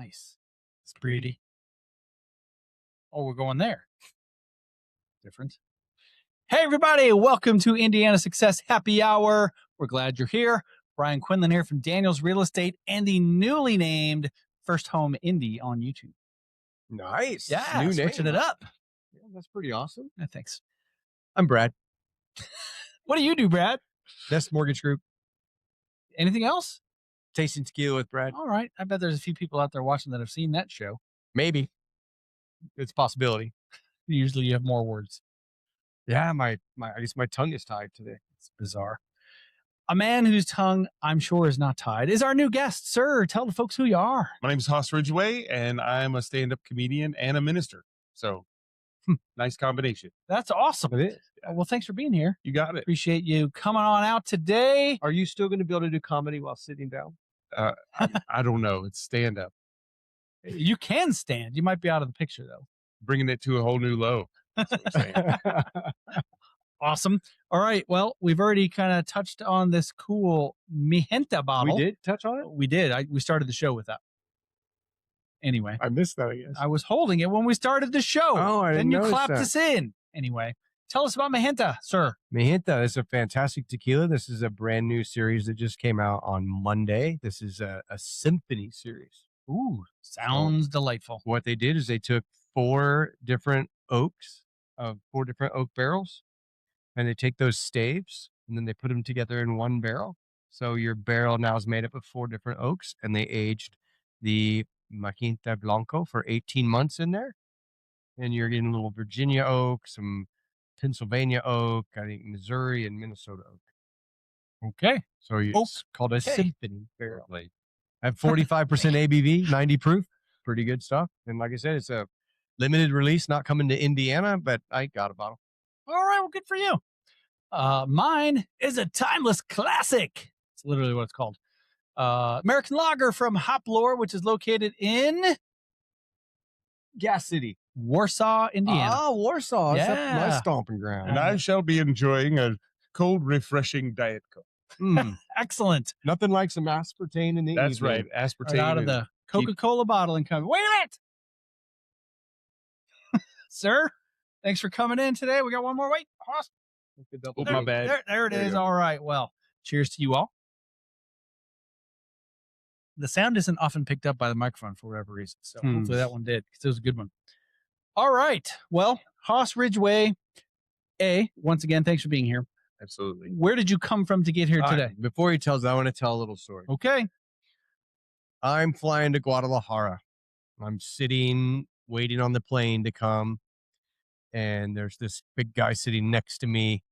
Nice. It's pretty. Oh, we're going there. Different. Hey, everybody. Welcome to Indiana Success Happy Hour. We're glad you're here. Brian Quinlan here from Daniel's Real Estate and the newly named First Home Indy on YouTube. Nice. Yeah, New switching name. it up. Yeah, that's pretty awesome. Yeah, thanks. I'm Brad. What do you do, Brad? Best Mortgage Group. Anything else? Tasting Tequila with Brad. All right. I bet there's a few people out there watching that have seen that show. Maybe. It's a possibility. Usually you have more words. Yeah, I guess my tongue is tied today. It's bizarre. A man whose tongue, I'm sure, is not tied is our new guest. Sir, tell the folks who you are. My name is Hoss Ridgeway, and I'm a stand-up comedian and a minister. So, nice combination. That's awesome. It is. Well, thanks for being here. You got it. Appreciate you coming on out today. Are you still going to be able to do comedy while sitting down? I don't know. It's stand-up. You can stand. You might be out of the picture, though. Bringing it to a whole new low. That's what I'm saying. Awesome. All right. Well, we've already kind of touched on this cool Mijenta bottle. We did touch on it? We did. We started the show with that. Anyway. I missed that, I guess. I was holding it when we started the show. Oh, I didn't Then you notice clapped that. us in. Anyway, tell us about Mijenta, sir. Mijenta is a fantastic tequila. This is a brand new series that just came out on Monday. This is a symphony series. Ooh, sounds delightful. What they did is they took four different oak barrels, and they take those staves and then they put them together in one barrel. So your barrel now is made up of four different oaks, and they aged the Mijenta Blanco for 18 months in there. And you're getting a little Virginia oak, some Pennsylvania oak, I think Missouri and Minnesota oak. Okay. So it's called a Okay. symphony barrel. At 45% ABV, 90 proof, pretty good stuff. And like I said, it's a limited release, not coming to Indiana, but I got a bottle. All right. Well, good for you. Mine is a timeless classic. It's literally what it's called. American Lager from Hoplore, which is located in Gas City, Warsaw, Indiana. Oh, Warsaw. Yeah. That's my stomping ground. And I shall be enjoying a cold, refreshing Diet Coke. Excellent. Nothing like some aspartame in the That's evening. right. Aspartame. Right out of the Coca-Cola bottle and come. Wait a minute. Sir, thanks for coming in today. We got one more. Wait, Hoss. Oh, my bad. There it There you is. go. All right. Well, cheers to you all. The sound isn't often picked up by the microphone for whatever reason. So hopefully that one did, because it was a good one. All right. Well, Hoss Ridgeway, once again, thanks for being here. Absolutely. Where did you come from to get here All today? right, before he tells, I want to tell a little story. Okay. I'm flying to Guadalajara. I'm sitting, waiting on the plane to come. And there's this big guy sitting next to me.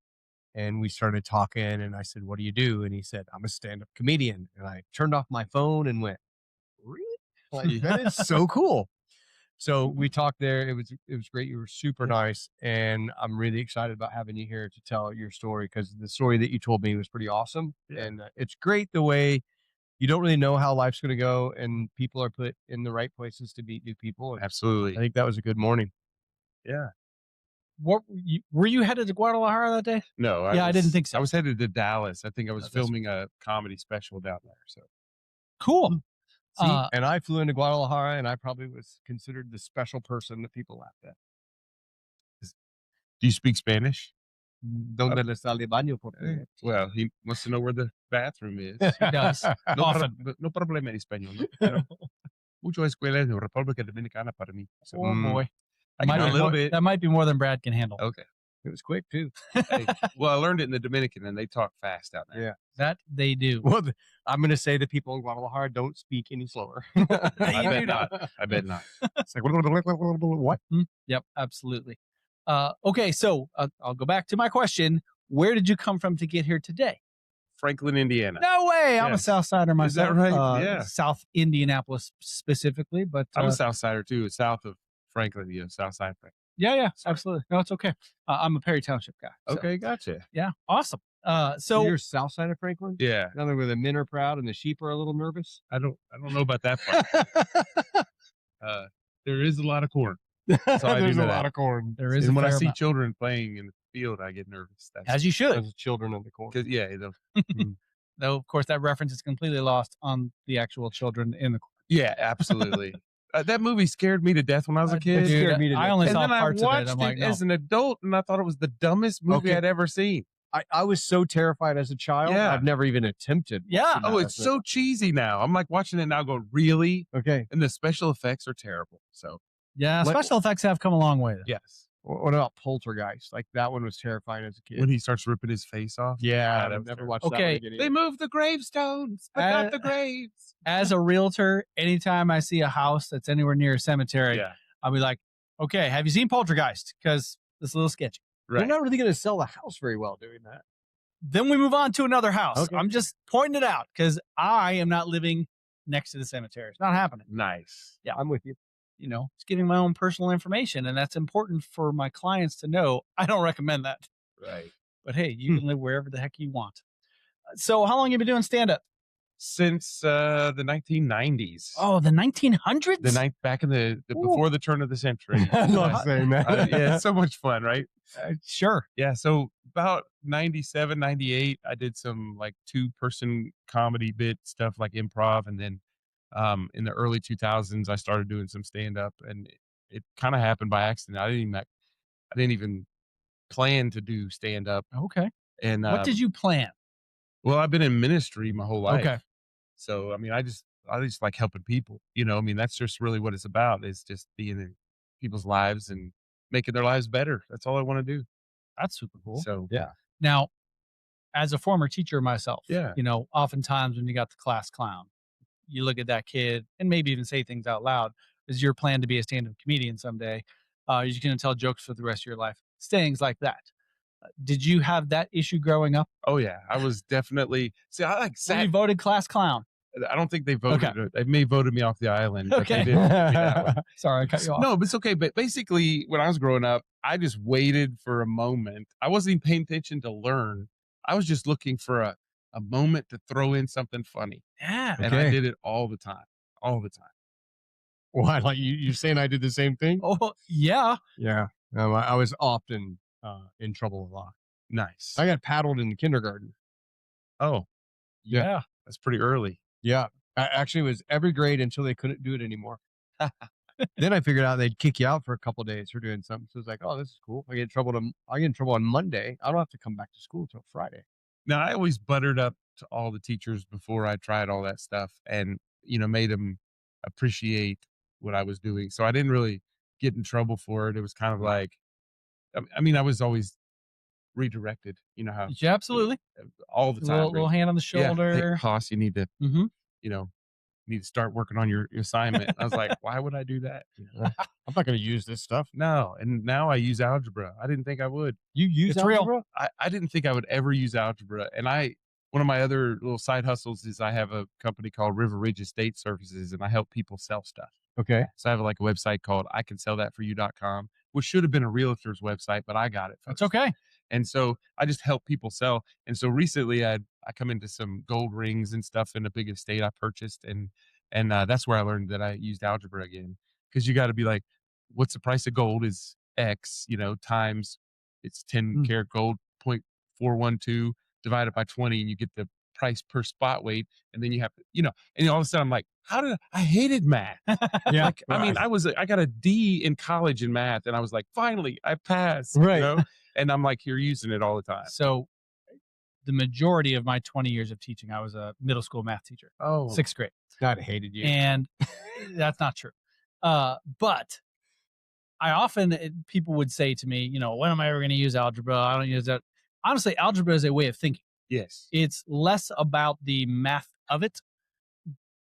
And we started talking. And I said, what do you do? And he said, I'm a stand-up comedian. And I turned off my phone and went, really? Like, that is so cool. So we talked there. It was great. You were super nice. And I'm really excited about having you here to tell your story, because the story that you told me was pretty awesome. Yeah. And it's great the way you don't really know how life's going to go, and people are put in the right places to meet new people. And Absolutely. I think that was a good morning. Yeah. Were you headed to Guadalajara that day? No. I didn't think so. I was headed to Dallas. I think I was That's filming a comedy special down there. So Cool. See, and I flew into Guadalajara, and I probably was considered the special person that people laughed at. do you speak Spanish? Donde le sale baño, por favor? Well, he wants to know where the bathroom is. He does. No, Often. no problema en español. ¿No? Pero mucho escuela de República Dominicana para mí. So, Oh, boy. I can do a little bit. That might be more than Brad can handle. Okay. It was quick too. Hey, well, I learned it in the Dominican, and they talk fast out there. Yeah. That they do. Well, I'm going to say that people in Guadalajara don't speak any slower. I bet not. I bet not. It's like, what? Yep, absolutely. Okay, so I'll go back to my question. Where did you come from to get here today? Franklin, Indiana. No way. I'm a Yes. South Sider myself. Is that right? Yeah. South Indianapolis specifically, but I'm a South Sider too. South of Franklin, South Side. yeah, absolutely. No, it's okay. I'm a Perry Township guy. so, Okay, gotcha. yeah, awesome. So So you're south side of Franklin? Yeah, Another where the men are proud and the sheep are a little nervous? I don't know about that part. There is a lot of corn. So I There's do a know lot that. of corn. there is And a when I fair see amount. children playing in the field, I get nervous. That's As you should. There's children of the corn. 'cause, yeah, Though, of course, that reference is completely lost on the actual children in the Yeah, absolutely. That movie scared me to death when I was a kid. Dude, scared me to I death. only And saw then I parts of it. watched I'm it like, no. as an adult, and I thought it was the dumbest movie Okay. I'd ever seen. I was so terrified as a child. Yeah. I've never even attempted. Yeah. watching Oh, that it's as so cheesy now. I'm like watching it now, going, really? okay. And the special effects are terrible. So Yeah, What- special effects have come a long way. yes, What about Poltergeist? Like that one was terrifying as a kid. when he starts ripping his face off. yeah, that I've was never terrible. watched that Okay, one again. They either. moved the gravestones, but not the graves. As a realtor, anytime I see a house that's anywhere near a cemetery, Yeah, I'll be like, okay, have you seen Poltergeist? Because it's a little sketchy. You're right. not really going to sell the house very well doing that. Then we move on to another house. Okay. I'm just pointing it out because I am not living next to the cemetery. It's not happening. Nice. Yeah. I'm with you. You know, it's giving my own personal information, and that's important for my clients to know. I don't recommend that. Right. But hey, you can live wherever the heck you want. So how long have you been doing stand-up? Since the 1990s. Oh, the 1900s? Back in the Ooh. before the turn of the century. I love saying that. Yeah, it's so much fun, right? Sure. Yeah, so about 97, 98, I did some like 2-person comedy bit stuff like improv, and then in the early 2000s I started doing some stand up, and it kind of happened by accident. I didn't even plan to do stand up. Okay. And What did you plan? well, I've been in ministry my whole life. Okay. So I mean, I just like helping people. You know, I mean, that's just really what it's about, is just being in people's lives and making their lives better. That's all I want to do. That's super cool. So Yeah. Now, as a former teacher myself, Yeah. you know, oftentimes when you got the class clown, you look at that kid and maybe even say things out loud. Is your plan to be a stand-up comedian someday? You're going to tell jokes for the rest of your life. Things like that. Did you have that issue growing up? oh yeah, I was definitely I like Were you sat. voted class clown? I don't think they voted. Okay. They may have voted me off the island. But Okay. they didn't vote me that way. Sorry, I cut you off. No, but it's okay. But basically, when I was growing up, I just waited for a moment. I wasn't even paying attention to learn. I was just looking for a moment to throw in something funny. Yeah. And I Okay. did it all the time. All the time. Why? Like you saying I did the same thing? Oh, yeah. Yeah. I was often in trouble a lot. Nice. I got paddled in the kindergarten. Oh, Yeah. Yeah. that's pretty early. Yeah. Actually, it was every grade until they couldn't do it anymore. Then I figured out they'd kick you out for a couple of days for doing something. So it's like, oh, this is cool. I get in trouble on Monday. I don't have to come back to school till Friday. Now, I always buttered up to all the teachers before I tried all that stuff, and, made them appreciate what I was doing. So I didn't really get in trouble for it. It was kind of like, I mean, I was always redirected, how Yeah, absolutely. all the time. Little hand on the Yeah, shoulder. hey, Hoss, you need to, Mm-hmm. need to start working on your assignment. I was like, why would I do that? I'm not going to use this stuff. No. And now I use algebra. I didn't think I would. You use It's real. algebra? I didn't think I would ever use algebra. And one of my other little side hustles is I have a company called River Ridge Estate Services, and I help people sell stuff. Okay. So I have like a website called ICanSellThatForYou.com, which should have been a realtor's website, but I got it That's first. okay. And so I just help people sell. And so recently I come into some gold rings and stuff in a big estate I purchased. And that's where I learned that I used algebra again. Because you got to be like, what's the price of gold is X, times it's 10 karat gold, 0.412 divided by 20, and you get the price per spot weight. And then you have to, and all of a sudden I'm like, I hated math. Yeah. Like, I mean, I got a D in college in math, and I was like, finally, I passed. Right. And I'm like, you're using it all the time. So the majority of my 20 years of teaching, I was a middle school math teacher, Oh, 6th grade. God, I hated you. And that's not true. But I often, people would say to me, when am I ever going to use algebra? I don't use that. Honestly, algebra is a way of thinking. yes. It's less about the math of it,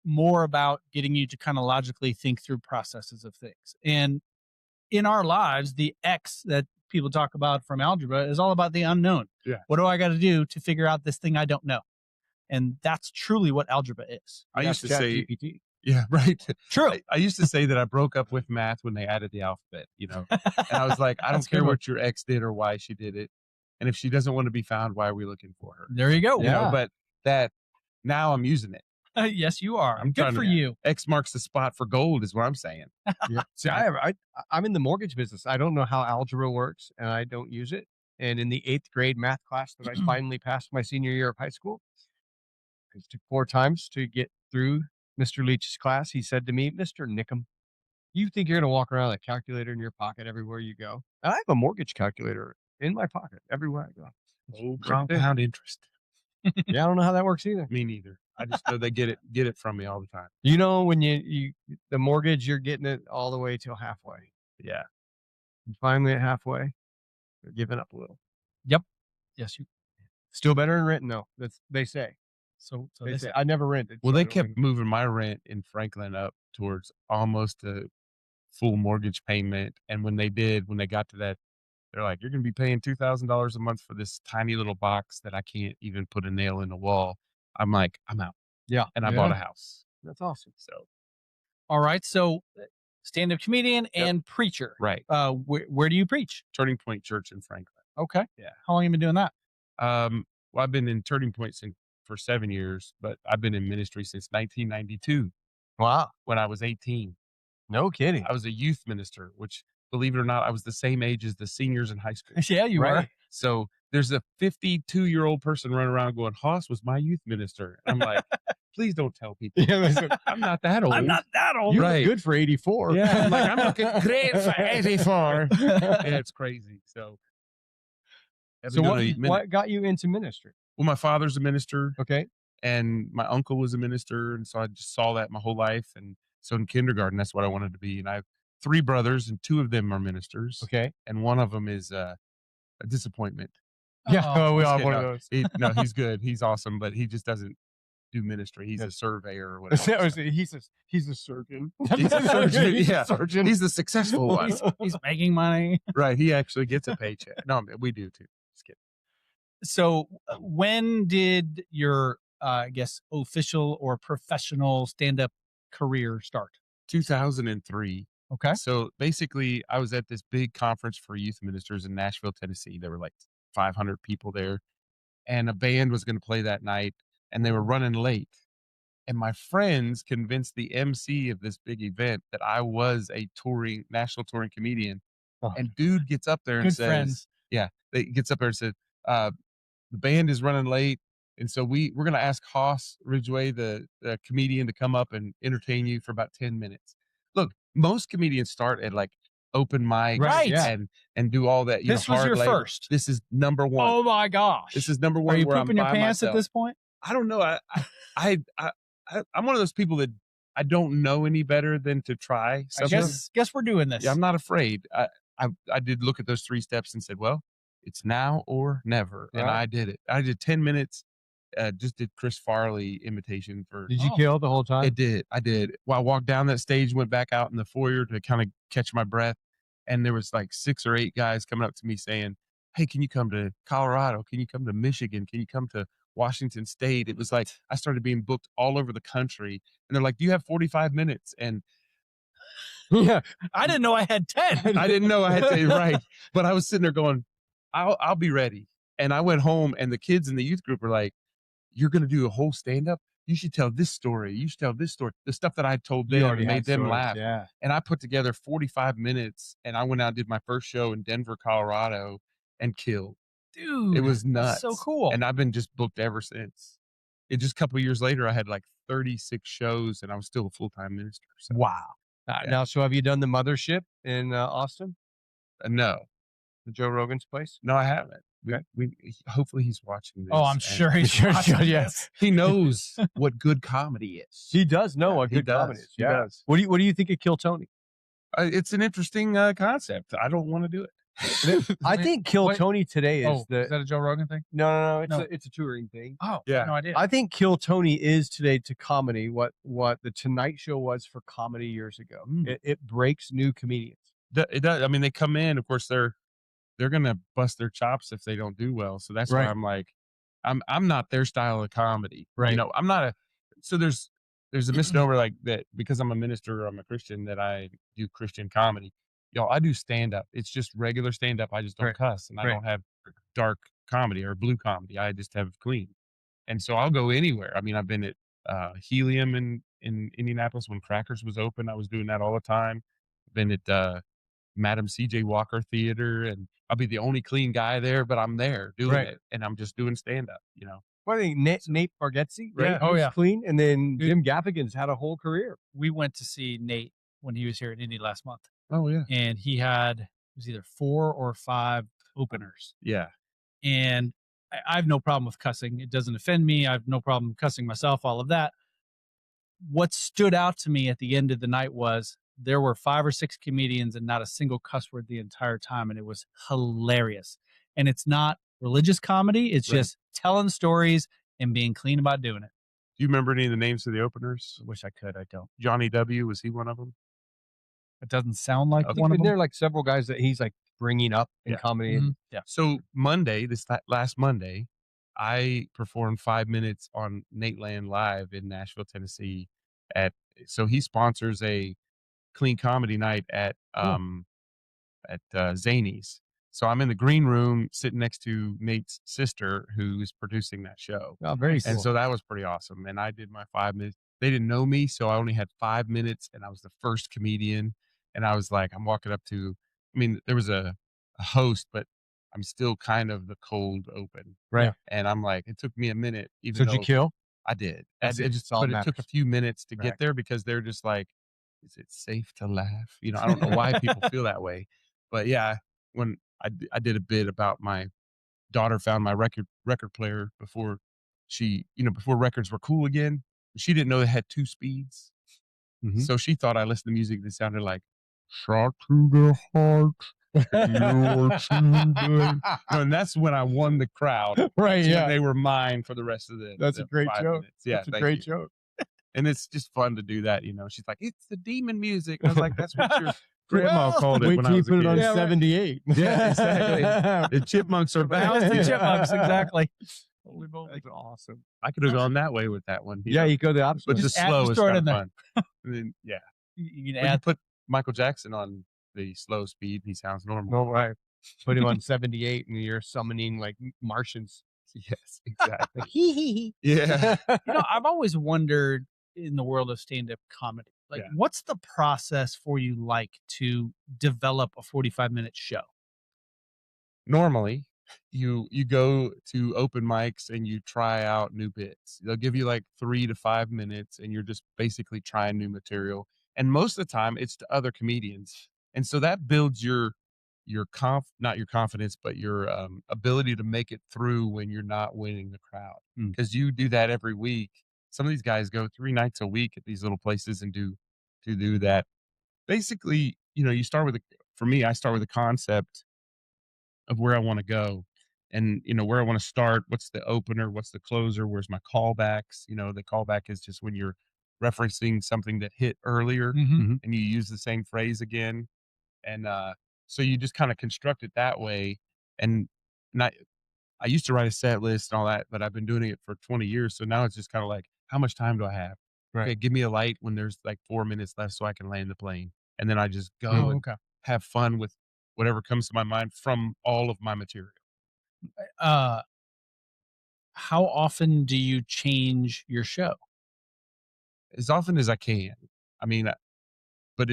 more about getting you to kind of logically think through processes of things. And in our lives, the X that people talk about from algebra is all about the unknown. Yeah. What do I got to do to figure out this thing I don't know? And that's truly what algebra is. I used to say, ChatGPT. yeah, right. True. I used to say that I broke up with math when they added the alphabet, and I was like, I don't That's a good care one. what your ex did or why she did it. And if she doesn't want to be found, why are we looking for her? There you go. Yeah. But that now I'm using it. Yes, you are. I'm Good trying for to- you. X marks the spot for gold is what I'm saying. Yeah. See, I'm in the mortgage business. I don't know how algebra works, and I don't use it. And in the 8th grade math class that I finally passed my senior year of high school, it took 4 times to get through Mr. Leach's class, he said to me, "Mr. Niccum, you think you're going to walk around with a calculator in your pocket everywhere you go? I have a mortgage calculator in my pocket everywhere I go." Oh, Right there. compound interest. Yeah, I don't know how that works either. Me neither. I just know they get it from me all the time. You know, when you the mortgage, you're getting it all the way till halfway. Yeah. And finally at halfway, they're giving up a little. Yes, you. Still better than renting though. That's they say. So They they say say. I never rented. Well, so I they don't kept even- moving my rent in Franklin up towards almost a full mortgage payment. And when they got to that, they're like, "You're going to be paying $2,000 a month for this tiny little box that I can't even put a nail in the wall." I'm like, "I'm out." Yeah. And I bought a house. That's awesome. So, All right. So stand-up comedian and preacher. right. Where do you preach? Turning Point Church in Franklin. Okay. Yeah. How long have you been doing that? Well, I've been in Turning Point for 7 years, but I've been in ministry since 1992 Wow. when I was 18. No kidding. I was a youth minister, which, believe it or not, I was the same age as the seniors in high school. Yeah, you Right. are. So there's a 52-year-old person running around going, "Hoss was my youth minister." I'm like, please don't tell people. Yeah, listen, I'm not that old. I'm not that old. you look Right. good for 84. Yeah, I'm like, I'm looking great for 84. Yeah, it's crazy. So, I've So been doing a minute. what got you into ministry? Well, my father's a minister, Okay. and my uncle was a minister, and so I just saw that my whole life. And so in kindergarten, that's what I wanted to be. And I have 3 brothers, and 2 of them are ministers, Okay. and one of them is a disappointment. Yeah. Oh, we Just all have kidding. one of No, those. he's good. He's awesome, but he just doesn't do ministry. He's Yeah. a surveyor or whatever. so. He's a surgeon. He's a surgeon. He's Yeah. a surgeon. He's the successful one. He's making money. Right. He actually gets a paycheck. No, we do too. Just kidding. So when did your, I guess, official or professional stand-up career start? 2003. Okay. So basically, I was at this big conference for youth ministers in Nashville, Tennessee. There were like 500 people there, and a band was going to play that night, and they were running late. And my friends convinced the MC of this big event that I was a national touring comedian. Oh. And dude gets up there and Good says, friends. "Yeah," they gets up there and said, "The band is running late, and so we're going to ask Hoss Ridgeway, the comedian, to come up and entertain you for about 10 minutes." Look, most comedians start at like open mic, Right. Yeah. and do all that. This was hard your labor. first. This is number one. Oh my gosh. This is number one. Are you where I'm pooping your by pants myself. at this point? I don't know. I'm one of those people that I don't know any better than to try. I guess we're doing this. Yeah, I'm not afraid. I did look at those 3 steps and said, well, it's now or never, and Right. I did it. I did 10 minutes. Just did Chris Farley imitation for. Did you Oh. kill the whole time? I did. Well, I walked down that stage, went back out in the foyer to kind of catch my breath, and there was like 6 or 8 guys coming up to me saying, "Hey, can you come to Colorado? Can you come to Michigan? Can you come to Washington State?" It was like I started being booked all over the country, and they're like, "Do you have 45 minutes?" And Yeah. I didn't know I had 10. I didn't know I had to right, but I was sitting there going, "I'll be ready." And I went home, and the kids in the youth group were like, "You're going to do a whole stand up? You should tell this story. You should tell this story." The stuff that I told You them already made had them stories, laugh. Yeah. And I put together 45 minutes, and I went out and did my first show in Denver, Colorado, and killed. Dude. It was that's nuts. so cool. And I've been just booked ever since. It just a couple of years later, I had like 36 shows, and I was still a full-time minister. So, Wow. Yeah. Now, so have you done the mothership in Austin, no, the Joe Rogan's place? no, I haven't. Okay. Hopefully he's watching this. Oh, I'm and sure he's Sure, watching yeah. this. he knows what good comedy is. He does know what He good does. comedy is. He Yeah. does. What do you think of Kill Tony? It's an interesting concept. I don't want to do it. I think Kill Wait. Tony today is Oh, the is that a Joe Rogan thing? no. No. It's a touring thing. Oh, Yeah. no idea. I think Kill Tony is today to comedy what the Tonight Show was for comedy years ago. Mm. It breaks new comedians. It does. I mean, they come in. Of course, they're gonna bust their chops if they don't do well. So that's Right. why I'm like, I'm not their style of comedy. Right. You know, I'm not a. So there's a misnomer like that because I'm a minister or I'm a Christian that I do Christian comedy. Y'all, I do stand up. It's just regular stand up. I just don't Right. cuss, and I Right. don't have dark comedy or blue comedy. I just have clean. And so I'll go anywhere. I mean, I've been at Helium in Indianapolis when Crackers was open. I was doing that all the time. Been at Madam C.J. Walker Theater, and I'll be the only clean guy there, but I'm there doing Right. it, and I'm just doing stand up. You know, Well, I think Nate Bargatze, right? Yeah. Oh, was yeah. clean. And then Good. Jim Gaffigan's had a whole career. We went to see Nate when he was here at Indy last month, Oh yeah. and he had, it was either 4 or 5 openers. Yeah. And I have no problem with cussing. It doesn't offend me. I have no problem cussing myself, all of that. What stood out to me at the end of the night was there were 5 or 6 comedians and not a single cuss word the entire time. And it was hilarious. And it's not religious comedy. It's Right. just telling stories and being clean about doing it. Do you remember any of the names of the openers? I wish I could. I don't. Johnny W. Was he one of them? It doesn't sound like I think one of And them. there are like several guys that he's like bringing up in Yeah. comedy. Mhm. Yeah. So Monday, last Monday, I performed 5 minutes on Nate Land Live in Nashville, Tennessee. So he sponsors a clean comedy night at Zany's. So I'm in the green room sitting next to Nate's sister, who is producing that show. Oh, very cool. And so that was pretty awesome. And I did my 5 minutes. They didn't know me, so I only had 5 minutes, and I was the first comedian. And I was like, I'm walking up to, I mean, there was a host, but I'm still kind of the cold open. Right. And I'm like, it took me a minute. Even So did you though kill? I did. That's It it. just, That's all but that it took a matters. few minutes to Right. get there because they're just like, is it safe to laugh? You know, I don't know why people feel that way. But yeah, when I did a bit about my daughter found my record player before before records were cool again. She didn't know they had 2 speeds. Mhm. So she thought I listened to music that sounded like shot to the heart. You're too good. And that's when I won the crowd. Right. So Yeah. they were mine for the rest of That's a the great 5 joke. minutes. Yeah, That's a thank great you. joke. And it's just fun to do that, you know. She's like, it's the demon music. I was like, that's what your grandma Well, called it Wait when till I you was a put it kid. on Yeah, right. 78. Yeah, exactly. The chipmunks are back. How's the Yeah. chipmunks? Exactly. Holy moly. That's awesome. I could have gone that way with that one. Yeah, know, you go the opposite. but way. just add- slow just is throw it kind in of there. fun. And then, yeah, You can but you add. put Michael Jackson on the slow speed, he sounds normal. No, right. Put him on 78 and you're summoning like Martians. Yes, exactly. Like, hee. Yeah. I've always wondered in the world of stand-up comedy, like, Yeah. what's the process for you like to develop a 45-minute show? Normally, you go to open mics and you try out new bits. They'll give you like 3 to 5 minutes, and you're just basically trying new material. And most of the time, it's to other comedians, and so that builds your not your confidence, but your ability to make it through when you're not winning the crowd. Mm. Because you do that every week. Some of these guys go 3 nights a week at these little places and do that. Basically, you start with for me, I start with a concept of where I want to go, and where I want to start. What's the opener? What's the closer? Where's my callbacks? The callback is just when you're referencing something that hit earlier, Mhm. and you use the same phrase again. And so you just kind of construct it that way. And not, I used to write a set list and all that, but I've been doing it for 20 years. So now it's just kind of like, how much time do I have? Right. Okay, give me a light when there's like 4 minutes left so I can land the plane. And then I just go Oh, and okay. have fun with whatever comes to my mind from all of my material. How often do you change your show? As often as I can. I mean, but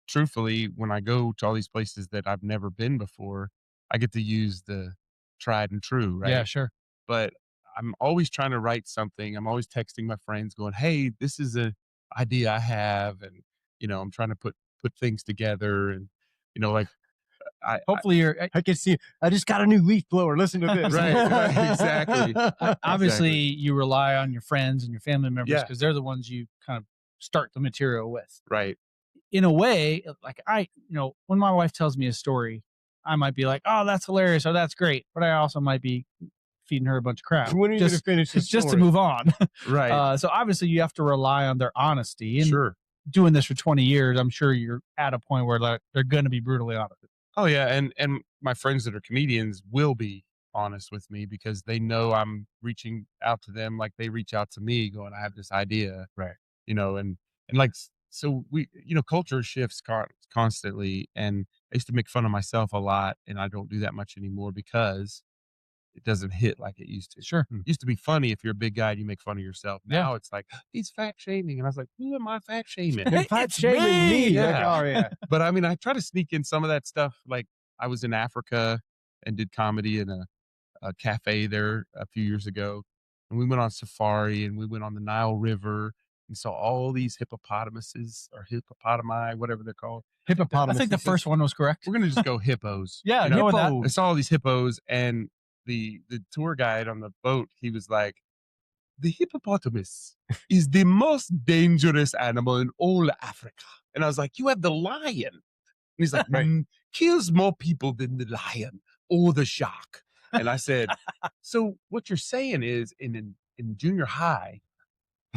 truthfully, when I go to all these places that I've never been before, I get to use the tried and true, right? Yeah, sure. But I'm always trying to write something. I'm always texting my friends going, hey, this is an idea I have. And, I'm trying to put things together, and, like Hopefully you're I can see. I just got a new leaf blower. Listen to this. Right, exactly. obviously you rely on your friends and your family members Yeah. because they're the ones you kind of start the material with. Right. In a way, like when my wife tells me a story, I might be like, oh, that's hilarious or that's great. But I also might be feeding her a bunch of crap. When are you going to just, finish this just to story? move on. Right. So obviously you have to rely on their honesty. And Sure. doing this for 20 years, I'm sure you're at a point where like, they're going to be brutally honest. Oh yeah, and my friends that are comedians will be honest with me because they know I'm reaching out to them like they reach out to me going, I have this idea. Right. And like, so we, culture shifts constantly, and I used to make fun of myself a lot, and I don't do that much anymore because it doesn't hit like it used to. Sure. It used to be funny if you're a big guy and you make fun of yourself. Yeah. Now it's like, he's fat shaming. And I was like, who am I fat shaming? You're fat It's shaming me. me. Like, Yeah. oh, yeah. But I mean, I try to sneak in some of that stuff. Like I was in Africa and did comedy in a cafe there a few years ago. and we went on safari, and we went on the Nile River and saw all these hippopotamuses or hippopotami, whatever they're called. I think the first one was correct. We're gonna just go hippos. Yeah, you know? go with that. I saw all these hippos, and the tour guide on the boat, he was like, "The hippopotamus is the most dangerous animal in all Africa." And I was like, "You have the lion." And he's like, Right. "Kills more people than the lion or the shark." And I said, "So what you're saying is in junior high,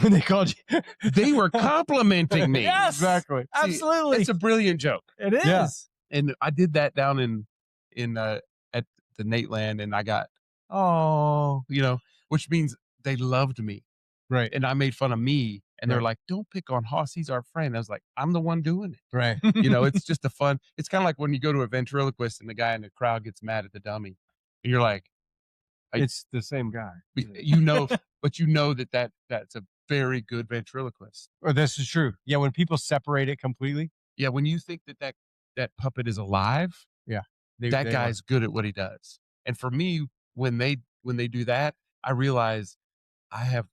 When they called you, they were complimenting me." Yes, exactly. absolutely. It's a brilliant joke. It is. Yeah. And I did that down in at the Nateland, and I got, oh, which means they loved me. Right. And I made fun of me, and they're Right. like, "Don't pick on Hoss, he's our friend." I was like, "I'm the one doing it." Right. It's just it's kind of like when you go to a ventriloquist and the guy in the crowd gets mad at the dummy. And you're like, It's the same guy. but that's a very good ventriloquist. Or this is true. Yeah. When people separate it completely, Yeah, when you think that puppet is alive, they guy's good at what he does. And for me, when they do that, I realize I have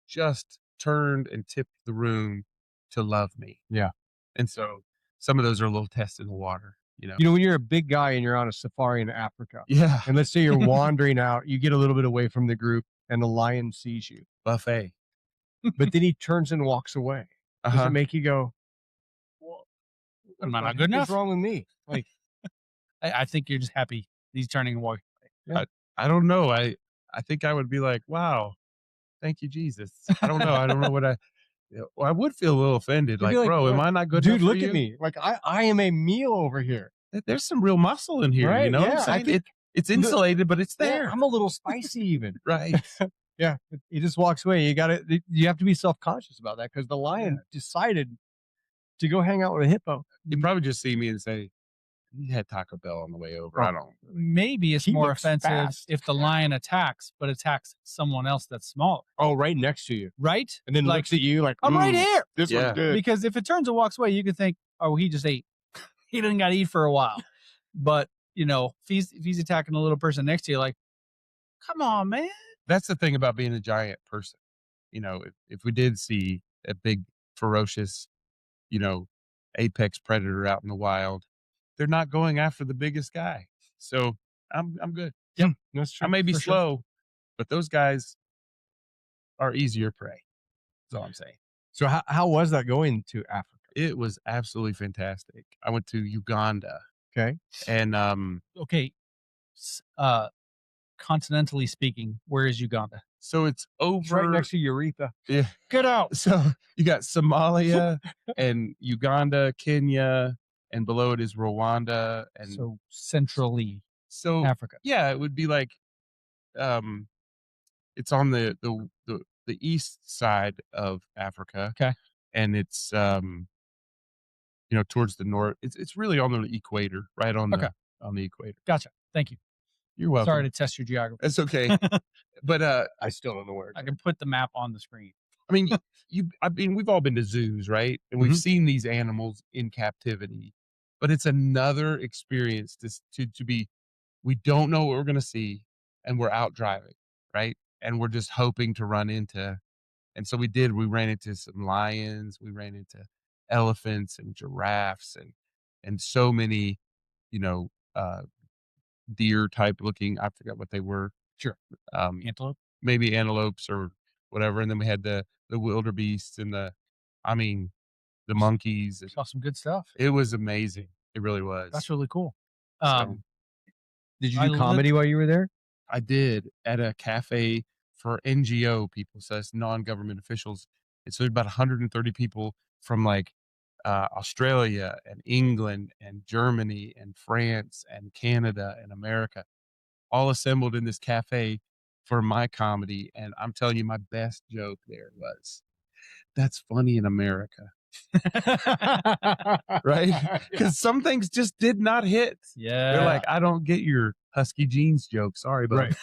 just turned and tipped the room to love me. Yeah. And so some of those are a little test in the water, when you're a big guy and you're on a safari in Africa, Yeah. and let's say you're wandering out, you get a little bit away from the group, and the lion sees you, Buffet. but then he turns and walks away. Does Uh-huh. it make you go, well, Am I what not the good heck enough? is wrong with me? Like, I think you're just happy he's turning away. I don't know. I think I would be like, "Wow, thank you, Jesus." I don't know. I don't know what I would feel a little offended. You'd Like, be like, bro, am I not good dude, enough for look you? at me. Like, I am a meal over here. There's some real muscle in here, Right, you know what yeah, I'm I saying? think- It's insulated, but it's Yeah, there. I'm a little spicy even. Right. Yeah. He just walks away. You have to be self-conscious about that because the lion decided to go hang out with a hippo. You'd probably just see me and say, "You had Taco Bell on the way over." Oh. I don't. Maybe it's He more looks offensive fast. if the lion attacks, but attacks someone else that's smaller, Oh, right next to you. right? And then Like, looks at you like, I'm right here. This Yeah. one's good. Because if it turns and walks away, you can think, oh, he just ate. He didn't got to eat for a while. But, if he's attacking a little person next to you, like, come on, man. That's the thing about being a giant person. If we did see a big, ferocious, apex predator out in the wild, they're not going after the biggest guy. So I'm good. Yep, that's true. I may be for sure. slow, but those guys are easier prey. That's all I'm saying. So how was that going to Africa? It was absolutely fantastic. I went to Uganda, Okay. and Okay. Continentally speaking, where is Uganda? so it's over It's right next to Urethra. Yeah. Get out. So you got Somalia and Uganda, Kenya, and below it is Rwanda, and So centrally so Africa. yeah, it would be like, it's on the east side of Africa. Okay. And it's towards the north. It's really on the equator, right on Okay. the equator. Gotcha. Thank you. You're welcome. Sorry to test your geography. It's okay. But I still don't know where. I can put the map on the screen. I mean, we've all been to zoos, right? And we've seen these animals in captivity, but it's another experience to be, we don't know what we're going to see, and we're out driving, right? And we're just hoping to run into, and so we ran into some lions, we ran into elephants and giraffes and so many, deer type looking, I forgot what they were. Sure. Antelope. Maybe antelopes or whatever. And then we had the wildebeests and the monkeys. And Saw some good stuff. it was amazing. It really was. That's really cool. So, Did you I do comedy while you were there? I did at a cafe for NGO people, so that's non-government officials. And so there's about 130 people from like Australia and England and Germany and France and Canada and America, all assembled in this cafe for my comedy. And I'm telling you, my best joke there was, "That's funny in America." Right? Because some things just did not hit. Yeah. They're like, "I don't get your husky jeans joke. Sorry, but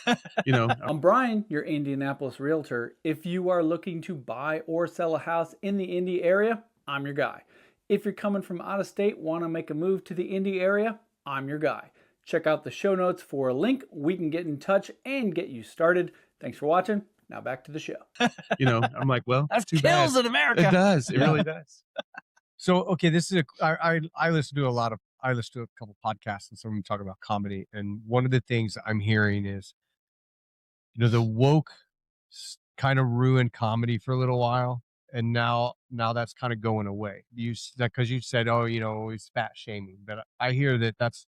I'm Brian, your Indianapolis realtor. If you are looking to buy or sell a house in the Indy area, I'm your guy. If you're coming from out of state, want to make a move to the Indy area, I'm your guy. Check out the show notes for a link. We can get in touch and get you started. Thanks for watching. Now back to the show. I'm like, well, That too kills bad. in America. It does. It Yeah. really does. So, okay, this is I listen to I listen to a couple podcasts and some of them talk about comedy. And one of the things I'm hearing is, the woke kind of ruined comedy for a little while. And now that's kind of going away. Because you said, oh, it's fat shaming. But I hear that's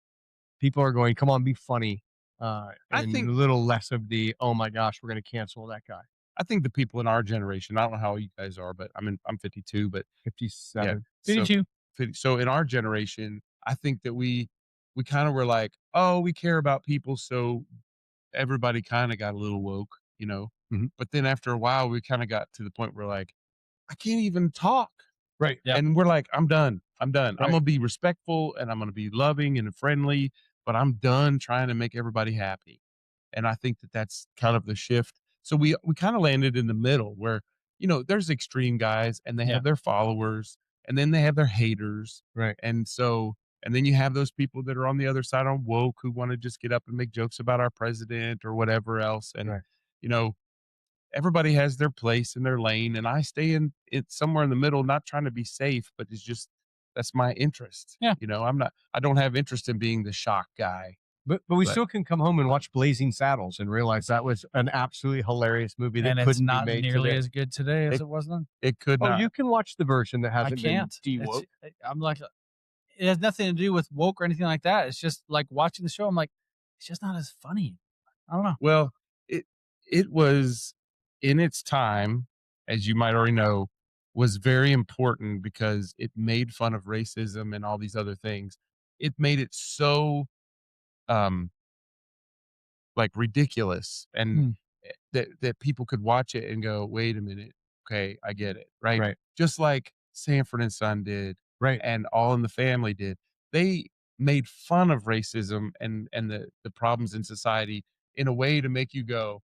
people are going, come on, be funny. And think- a little less of the, oh my gosh, we're going to cancel that guy. I think the people in our generation, I don't know how old you guys are, but I'm 52, but 57. so, 52. so in our generation, I think that we kind of were like, oh, we care about people. So everybody kind of got a little woke, Mhm. But then after a while, we kind of got to the point where like, I can't even talk. Right. Yep. And we're like, I'm done. I'm done. Right. I'm going to be respectful and I'm going to be loving and friendly, but I'm done trying to make everybody happy. And I think that that's kind of the shift. So we kind of landed in the middle where, there's extreme guys and they Yeah. have their followers and then they have their haters. Right. And then you have those people that are on the other side on woke who want to just get up and make jokes about our president or whatever else. And, Right. Everybody has their place in their lane, and I stay in it somewhere in the middle, not trying to be safe, but it's just that's my interest. Yeah. I don't have interest in being the shock guy. But we still can come home and watch Blazing Saddles and realize that was an absolutely hilarious movie that And couldn't it's not be made nearly today. as good today as it was then. It could Oh, not. you can watch the version that I hasn't can't. been de-woke. I'm like, it has nothing to do with woke or anything like that. It's just like watching the show. I'm like, it's just not as funny. I don't know. Well, it was in its time, as you might already know, was very important because it made fun of racism and all these other things. It made it so like ridiculous and that people could watch it and go, wait a minute, okay, I get it, right? Right. Just like Sanford and Son did, Right. and All in the Family did. They made fun of racism and the problems in society in a way to make you go,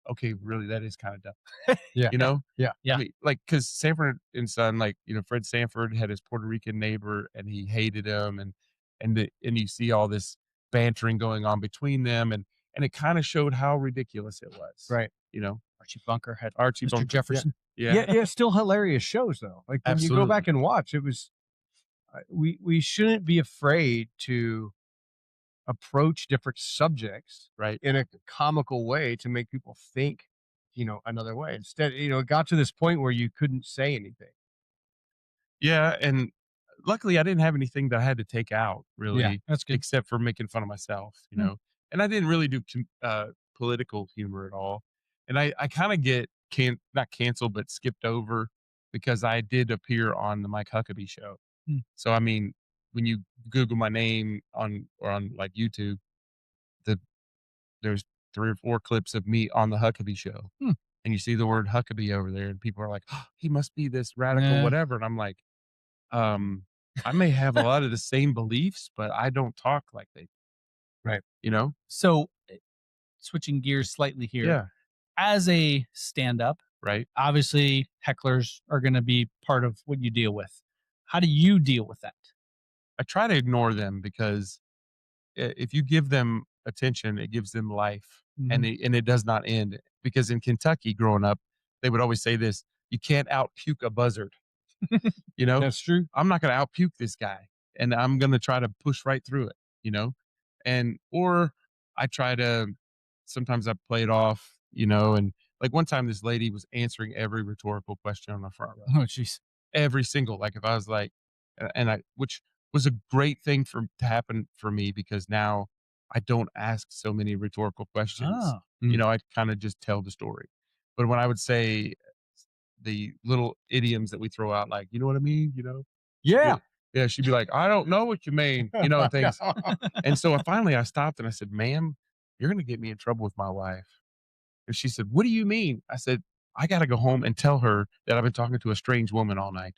okay, really, that is kind of dumb. Yeah. Yeah. Yeah. I mean, like, because Sanford and Son, like, Fred Sanford had his Puerto Rican neighbor and he hated him, and you see all this bantering going on between them, and it kind of showed how ridiculous it was. Right. Archie Bunker had Archie Mr. Bunker. Jefferson. Yeah. Still hilarious shows though. Like when you go back and watch, it was. We shouldn't be afraid to approach different subjects Right. in a comical way to make people think, another way. Instead, it got to this point where you couldn't say anything. Yeah, and luckily I didn't have anything that I had to take out really, That's good. except for making fun of myself, And I didn't really do political humor at all. And I kind of get not canceled, but skipped over because I did appear on the Mike Huckabee show. So I mean, when you Google my name on like YouTube, there's 3 or 4 clips of me on the Huckabee show. And you see the word Huckabee over there, and people are like, oh, he must be this radical, whatever. And I'm like, I may have a lot of the same beliefs, but I don't talk like they do. Right. So, switching gears slightly here. Yeah. As a stand-up, Right. obviously hecklers are going to be part of what you deal with. How do you deal with that? I try to ignore them because if you give them attention, it gives them life, and it does not end. Because in Kentucky, growing up, they would always say this: you can't out puke a buzzard. That's true. I'm not going to out puke this guy, and I'm going to try to push right through it. Or I try to. Sometimes I play it off, and like one time, this lady was answering every rhetorical question on the front row. Oh, jeez. Every single, like if I was like, which was a great thing to happen for me because now I don't ask so many rhetorical questions. Oh. I kind of just tell the story. But when I would say the little idioms that we throw out, like, you know what I mean? Yeah. Yeah. She'd be like, I don't know what you mean, and things. And so finally I stopped and I said, ma'am, you're going to get me in trouble with my wife. And she said, what do you mean? I said, I got to go home and tell her that I've been talking to a strange woman all night.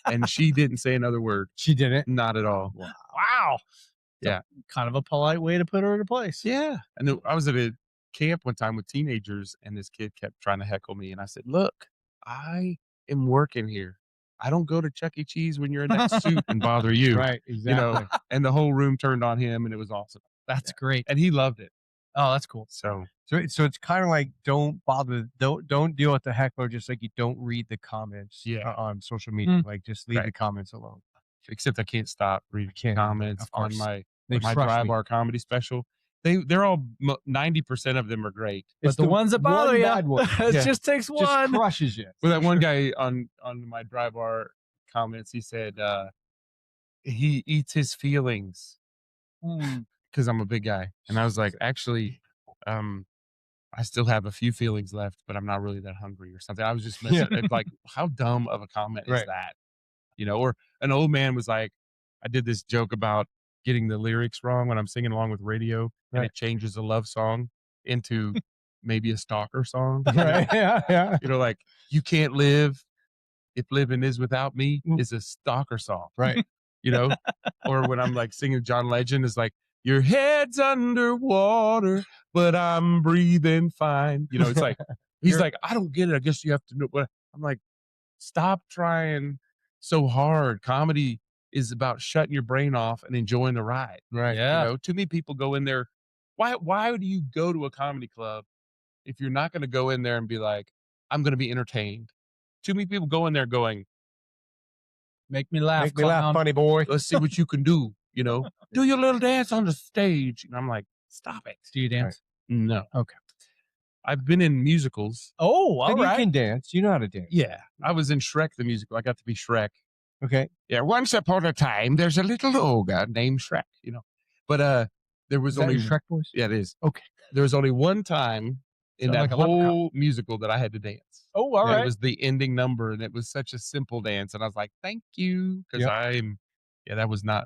And she didn't say another word. She didn't. Not at all. Wow. Yeah. Kind of a polite way to put her in place. Yeah. And then I was at a camp one time with teenagers and this kid kept trying to heckle me. And I said, look, I am working here. I don't go to Chuck E. Cheese when you're in that suit and bother you. Right. Exactly. And the whole room turned on him and it was awesome. That's great. And he loved it. Oh, that's cool. So So it's kind of like don't deal with the heckler, just like you don't read the comments Yeah. on social media. Mm. Like just leave the Right. comments alone. except I can't stop reading Can't, comments of on course. my They my crush dry me. bar comedy special. They're all 90% of them are great. But It's the ones that bother one you, bad one it Yeah. just takes just one. crushes you. Well, that one guy on my dry bar comments, he said he eats his feelings because I'm a big guy, and I was like, actually, I still have a few feelings left, but I'm not really that hungry or something. I was just messing. It's like, how dumb of a comment is Right. that? Or an old man was like, I did this joke about getting the lyrics wrong when I'm singing along with radio, and Right. it changes a love song into maybe a stalker song. Right. Yeah. Like, you can't live if living is without me is a stalker song. Right. Or when I'm like singing John Legend is like, your head's underwater, but I'm breathing fine. It's like, he's like, I don't get it. I guess you have to know what I'm like. Stop trying so hard. Comedy is about shutting your brain off and enjoying the ride. Right. Yeah. Too many people go in there. Why do you go to a comedy club if you're not going to go in there and be like, I'm going to be entertained? Too many people go in there going, Make me laugh, Make me laugh, clown. funny boy. let's see what you can do. Do your little dance on the stage. And I'm like, stop it. Do you dance? No. Okay. I've been in musicals. Oh, all Then right. you can dance. You know how to dance. Yeah. I was in Shrek the musical. I got to be Shrek. Okay. Yeah. Once upon a time, there's a little ogre named Shrek, But there was Is that only your Shrek voice? Yeah, it is. Okay. There was only one time in Sound that like a leprechaun. whole musical that I had to dance. Oh, all And right. It was the ending number, and it was such a simple dance. And I was like, thank you. Because that was not,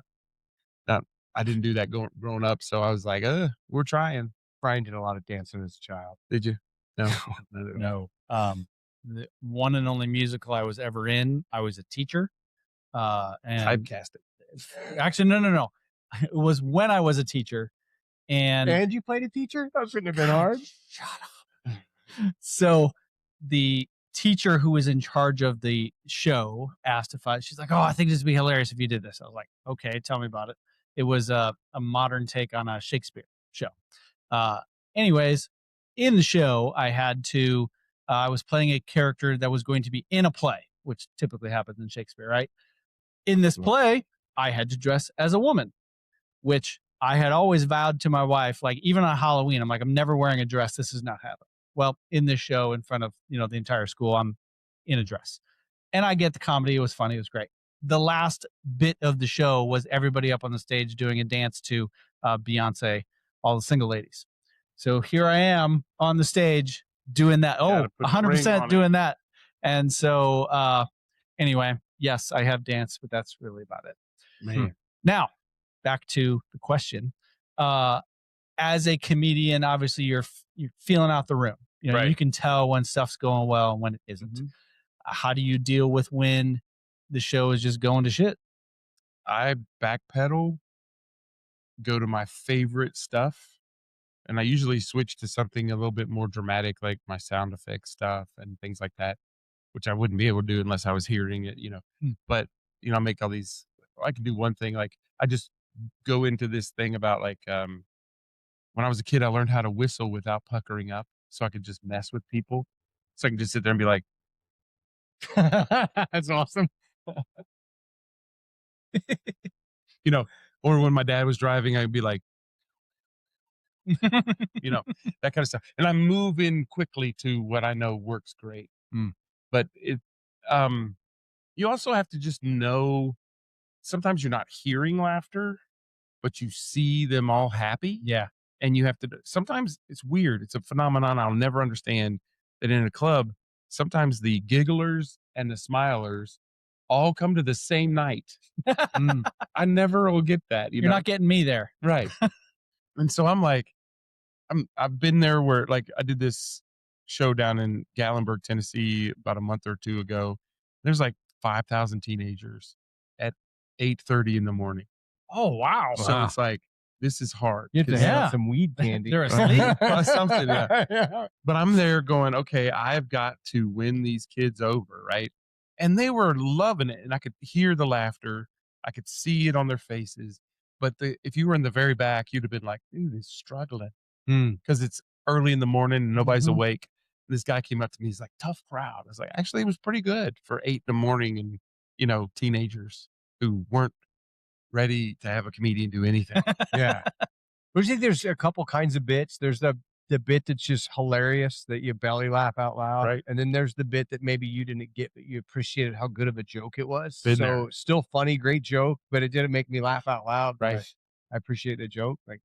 I didn't do that growing up. So I was like, we're trying. Brian did a lot of dancing as a child. Did you? No. No. The one and only musical I was ever in, I was a teacher. And Typecasted. actually, no. It was when I was a teacher. And you played a teacher? That shouldn't have been hard. Shut up. So the teacher who was in charge of the show asked she's like, oh, I think this would be hilarious if you did this. I was like, okay, tell me about it. It was a modern take on a Shakespeare show. Anyways, in the show, I had to, I was playing a character that was going to be in a play, which typically happens in Shakespeare, right? In this play, I had to dress as a woman, which I had always vowed to my wife, like even on Halloween, I'm like, I'm never wearing a dress. This is not happening. Well, in this show, in front of, the entire school, I'm in a dress. And I get the comedy. It was funny. It was great. The last bit of the show was everybody up on the stage doing a dance to Beyonce, All the Single Ladies. So here I am on the stage doing that. Oh, 100% doing that. And so anyway, yes, I have danced, but that's really about it. Man. Now, back to the question. As a comedian, obviously you're feeling out the room. Right. You can tell when stuff's going well and when it isn't. Mm-hmm. How do you deal with when the show is just going to shit? I backpedal, go to my favorite stuff, and I usually switch to something a little bit more dramatic, like my sound effects stuff and things like that, which I wouldn't be able to do unless I was hearing it, But, I make all these, I can do one thing, like I just go into this thing about like, when I was a kid, I learned how to whistle without puckering up so I could just mess with people. So I can just sit there and be like, That's awesome. Or when my dad was driving, I'd be like, that kind of stuff. And I'm moving quickly to what I know works great. But you also have to just know, sometimes you're not hearing laughter, but you see them all happy. Yeah. And you have to, sometimes it's weird. It's a phenomenon I'll never understand, that in a club, sometimes the gigglers and the smilers all come to the same night. I never will get that. You're not getting me there. Right. And so I'm like, I've been there where, like, I did this show down in Gatlinburg, Tennessee about a month or two ago. There's like 5,000 teenagers at 8:30 in the morning. Oh, wow. So it's like, this is hard. You have to have some weed candy. They're asleep. Something, yeah. But I'm there going, okay, I've got to win these kids over, right? And they were loving it, and I could hear the laughter. I could see it on their faces. But if you were in the very back, you'd have been like, dude, he's struggling. because it's early in the morning and nobody's Mhm. awake. This guy came up to me. He's like, tough crowd. I was like, actually, it was pretty good for 8 in the morning and, teenagers who weren't ready to have a comedian do anything. Yeah. But you think there's a couple kinds of bits. There's the bit that's just hilarious that you belly laugh out loud. Right. And then there's the bit that maybe you didn't get, but you appreciated how good of a joke it was. Been so there. still funny, great joke, but it didn't make me laugh out loud. but Right. I appreciate the joke. Like,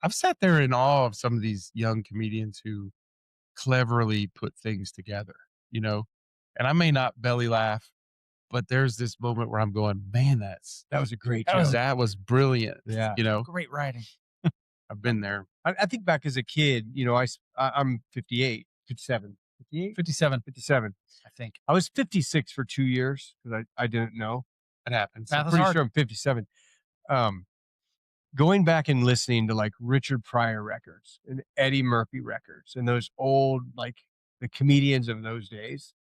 I've sat there in awe of some of these young comedians who cleverly put things together, and I may not belly laugh, but there's this moment where I'm going, man, that was a great That joke. was- that was brilliant. Yeah. Great writing. I've been there. I think back as a kid, I'm 58, 57, 58, 57, 57. I think. I was 56 for 2 years because I didn't know. It happens. Math I'm is pretty hard. sure I'm 57. Going back and listening to like Richard Pryor records and Eddie Murphy records and those old, like the comedians of those days,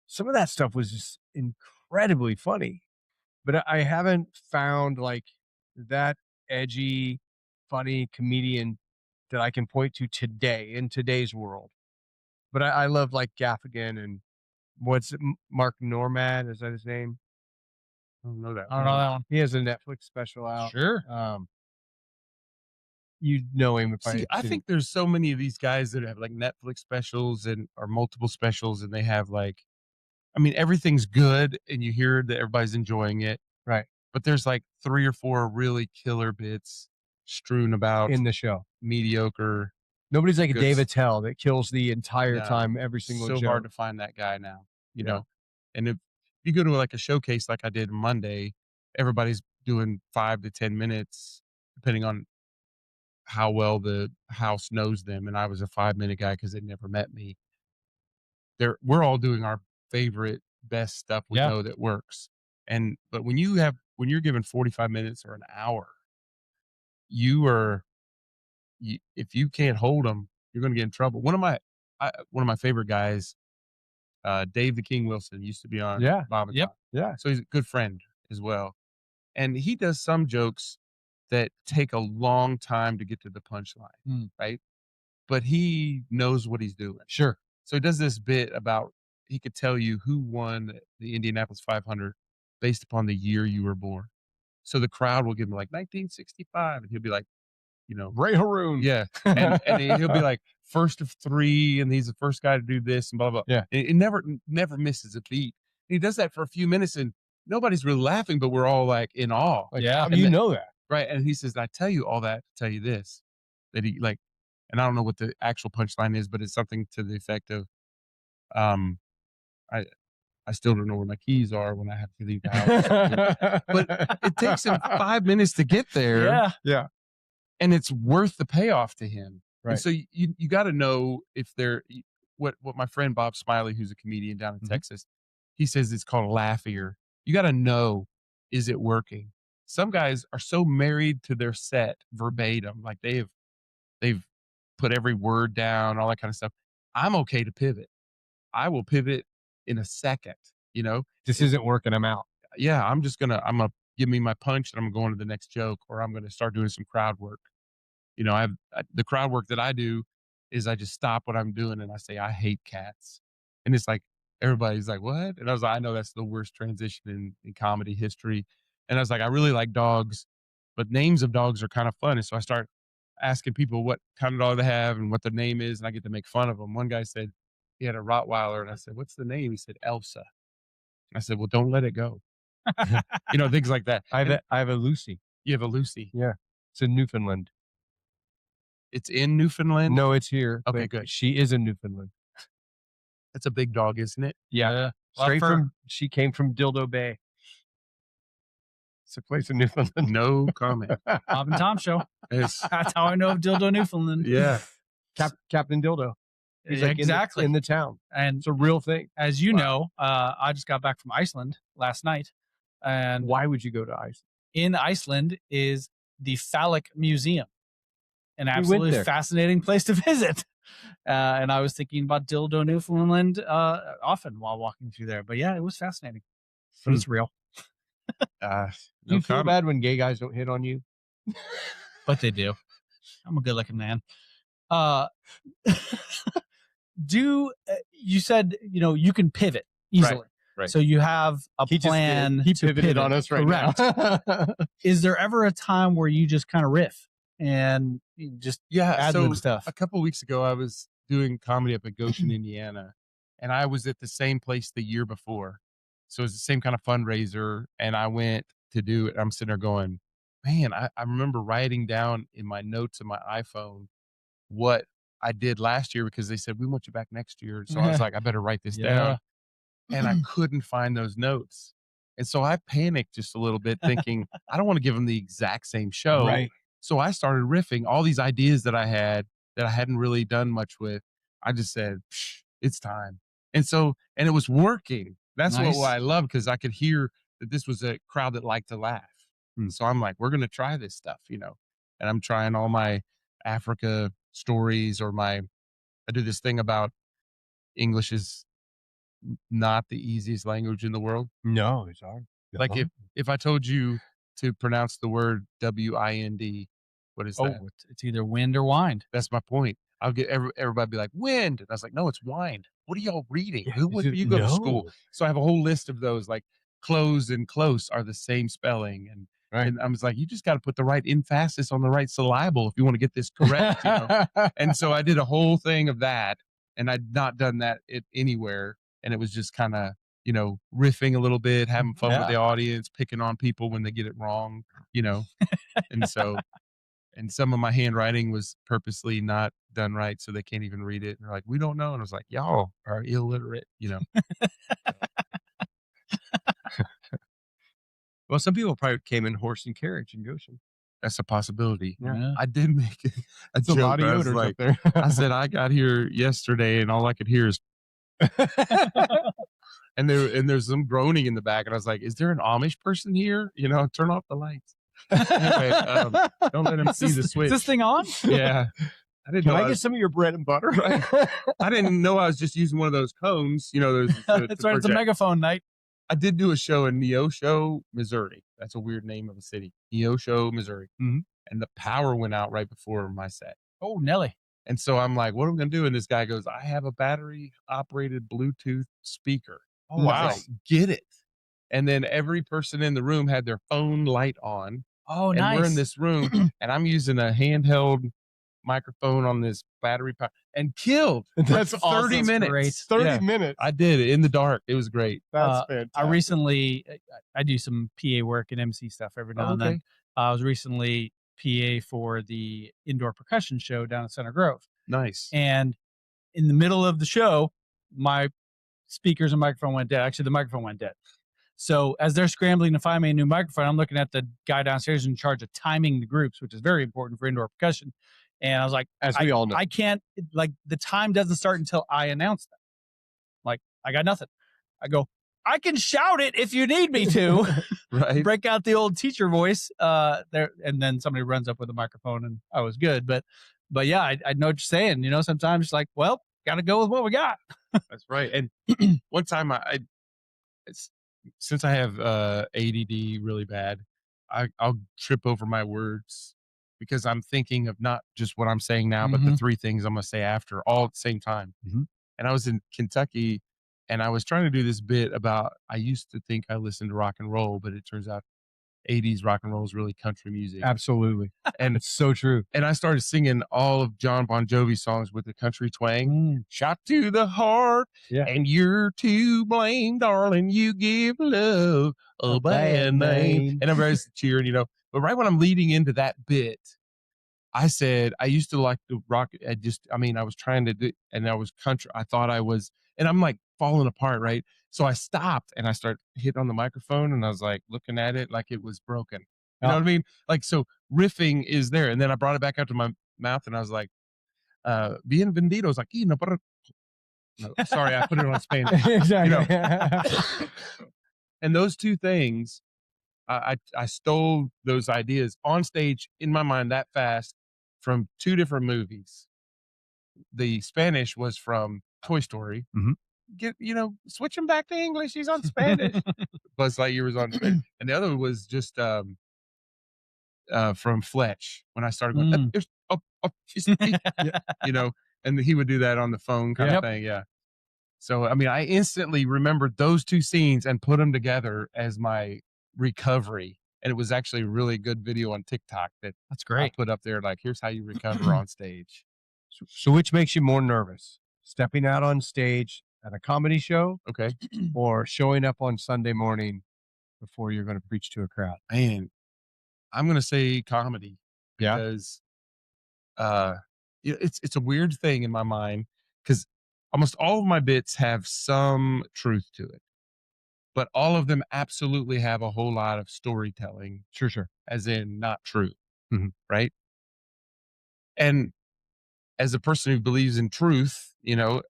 some of that stuff was just incredibly funny. But I haven't found like that edgy, funny comedian that I can point to today in today's world. But I love like Gaffigan and what's it, Mark Normand, is that his name? I don't know that. I don't know that one. He has a Netflix special out. Sure. You know him if See, I think there's so many of these guys that have like Netflix specials or multiple specials, and they have like, everything's good, and you hear that everybody's enjoying it, right but there's like 3 or 4 really killer bits strewn about in the show. mediocre. Nobody's like a Good Dave s- Attell that kills the entire No. time every single So joke. hard to find that guy now, you Yeah. know. And if you go to like a showcase like I did Monday, everybody's doing 5 to 10 minutes, depending on how well the house knows them. And I was a 5-minute guy because they'd never met me. We're all doing our favorite, best stuff we Yeah. know that works. But when you're given 45 minutes or an hour, if you can't hold them, you're going to get in trouble. One of my favorite guys, Dave the King Wilson, used to be on Yeah. Bob and Yep. Tom. Yeah. So he's a good friend as well. And he does some jokes that take a long time to get to the punchline, right? But he knows what he's doing. Sure. So he does this bit about he could tell you who won the Indianapolis 500 based upon the year you were born. So the crowd will give him like 1965, and he'll be like, Ray Haroon. yeah, and he'll be like first of 3, and he's the first guy to do this, and blah blah. Yeah. And it never misses a beat. And he does that for a few minutes, and nobody's really laughing, but we're all like in awe. Like, Yeah. how do And you the- know that? Right. And he says, I tell you all that to tell you this, that he like, and I don't know what the actual punchline is, but it's something to the effect of, I still don't know where my keys are when I have to leave the house. But it takes him 5 minutes to get there. Yeah. And it's worth the payoff to him. Right. And so you got to know if what my friend Bob Smiley, who's a comedian down in Texas, he says it's called a laugh ear. You got to know, is it working? Some guys are so married to their set verbatim, like they've put every word down, all that kind of stuff. I'm okay to pivot. I will pivot in a second, This isn't working. I'm out. Yeah, I'm gonna give me my punch and I'm going to the next joke, or I'm gonna start doing some crowd work. The crowd work that I do is I just stop what I'm doing and I say, I hate cats. And it's like, everybody's like, what? And I was like, I know that's the worst transition in comedy history. And I was like, I really like dogs, but names of dogs are kind of fun. And so I start asking people what kind of dog they have and what their name is. And I get to make fun of them. One guy said he had a Rottweiler. And I said, what's the name? He said, Elsa. And I said, well, don't let it go. Things like that. I have a Lucy. You have a Lucy. Yeah. It's in Newfoundland. It's in Newfoundland. No, it's here. Okay, but good. She is in Newfoundland. That's a big dog, isn't it? Yeah. She came from Dildo Bay. It's a place in Newfoundland. No comment. Bob and Tom show. It's, That's how I know of Dildo, Newfoundland. yeah. Captain Dildo. He's like Exactly. in the town. And It's a real thing. as you know, I just got back from Iceland last night. And Why would you go to Iceland? in Iceland is the Phallic Museum, an went absolutely there. fascinating place to visit. And I was thinking about Dildo, Newfoundland often while walking through there. But yeah, it was fascinating. But it's real. Do No you feel comment. bad when gay guys don't hit on you? But they do. I'm a good looking man. You said, you can pivot easily. Right. So you have a He plan just did. He to pivoted pivot on us right Correct. now. Is there ever a time where you just kind of riff and you just ad lib stuff? A couple of weeks ago, I was doing comedy up at Goshen, Indiana, and I was at the same place the year before. So it's the same kind of fundraiser, and I went to do it. I'm sitting there going, man, I remember writing down in my notes in my iPhone what I did last year because they said, we want you back next year. So I was like, I better write this down. And I couldn't find those notes. And so I panicked just a little bit thinking, I don't want to give them the exact same show. Right. So I started riffing all these ideas that I had that I hadn't really done much with. I just said, it's time. And it was working. That's Nice. what I love, because I could hear that this was a crowd that liked to laugh. So I'm like, we're going to try this stuff, and I'm trying all my Africa stories, or I do this thing about English is not the easiest language in the world. No, it's hard. Like if I told you to pronounce the word wind, what is that? It's either wind or wind. That's my point. I'll get everybody be like, wind. And I was like, no, it's wind. What are y'all reading? Yeah, Who would you go to school? So I have a whole list of those, like close and close are the same spelling. And I was like, you just got to put the right emphasis on the right syllable if you want to get this correct. And so I did a whole thing of that, and I'd not done that anywhere. And it was just kind of, riffing a little bit, having fun with the audience, picking on people when they get it wrong, and so, and some of my handwriting was purposely not done right, so they can't even read it. And they're like, we don't know. And I was like, y'all are illiterate, Well, some people probably came in horse and carriage in Goshen. That's a possibility. Yeah. I did make it. That's a lot of Yoders up there. I said, I got here yesterday and all I could hear is and there's some groaning in the back, and I was like, is there an Amish person here? Turn off the lights. Anyway, don't let them see the switch. Is this thing on? Yeah. I didn't Can know I get some of your bread and butter? I didn't know I was just using one of those cones. That's right. It's a megaphone night. I did do a show in Neosho, Missouri. That's a weird name of a city. Neosho, Missouri. Mm-hmm. And the power went out right before my set. Oh, Nelly. And so I'm like, what am I going to do? And this guy goes, I have a battery operated Bluetooth speaker. Oh, wow. Like, get it. And then every person in the room had their phone light on. Oh, and nice. We're in this room, and I'm using a handheld microphone on this battery power, and killed. That's 30 awesome. minutes. Great. 30 minutes. I did it in the dark. It was great. That's fantastic. I recently, I do some PA work and MC stuff every now and then. I was recently PA for the indoor percussion show down at Center Grove. Nice. And in the middle of the show, my speakers and microphone went dead. Actually, the microphone went dead. So as they're scrambling to find me a new microphone, I'm looking at the guy downstairs in charge of timing the groups, which is very important for indoor percussion. And I was like, as we all know, I can't, like, the time doesn't start until I announce them. Like, I got nothing. I go, I can shout it if you need me to. Right. Break out the old teacher voice there, and then somebody runs up with a microphone, and I was good. But yeah, I know what you're saying. Sometimes it's like, well, got to go with what we got. That's right. And one time since I have ADD really bad, I'll trip over my words because I'm thinking of not just what I'm saying now, but the three things I'm going to say after all at the same time. Mm-hmm. And I was in Kentucky, and I was trying to do this bit about, I used to think I listened to rock and roll, but it turns out 80s rock and roll is really country music. Absolutely. And it's so true. And I started singing all of John Bon Jovi songs with the country twang. Shot to the heart, and you're to blame, darling. You give love a bad name. And everybody's cheering, But right when I'm leading into that bit, I said, I used to like to rock. I was trying to do, and I was country. I thought I was, and I'm like falling apart, right? So I stopped and I started hitting on the microphone, and I was like looking at it like it was broken. You know what I mean? Like, so riffing is there. And then I brought it back out to my mouth, and I was like, bienvenidos aquí. No, sorry, I put it on Spanish. Exactly. And those two things, I stole those ideas on stage in my mind that fast from two different movies. The Spanish was from Toy Story. Mm-hmm. Switch him back to English. He's on Spanish. Buzz Lightyear was on Spanish. And the other was just from Fletch. When I started going, you know, and he would do that on the phone kind Yep. of thing. Yeah. So, I mean, I instantly remembered those two scenes and put them together as my recovery. And it was actually a really good video on TikTok that That's I great. put up there. Like, here's how you recover on stage. So which makes you more nervous? Stepping out on stage at a comedy show Okay. or showing up on Sunday morning before you're going to preach to a crowd? Man, I'm going to say comedy Yeah. because it's a weird thing in my mind because almost all of my bits have some truth to it, but all of them absolutely have a whole lot of storytelling, Sure. as in not true. Mhm. Right. And as a person who believes in truth,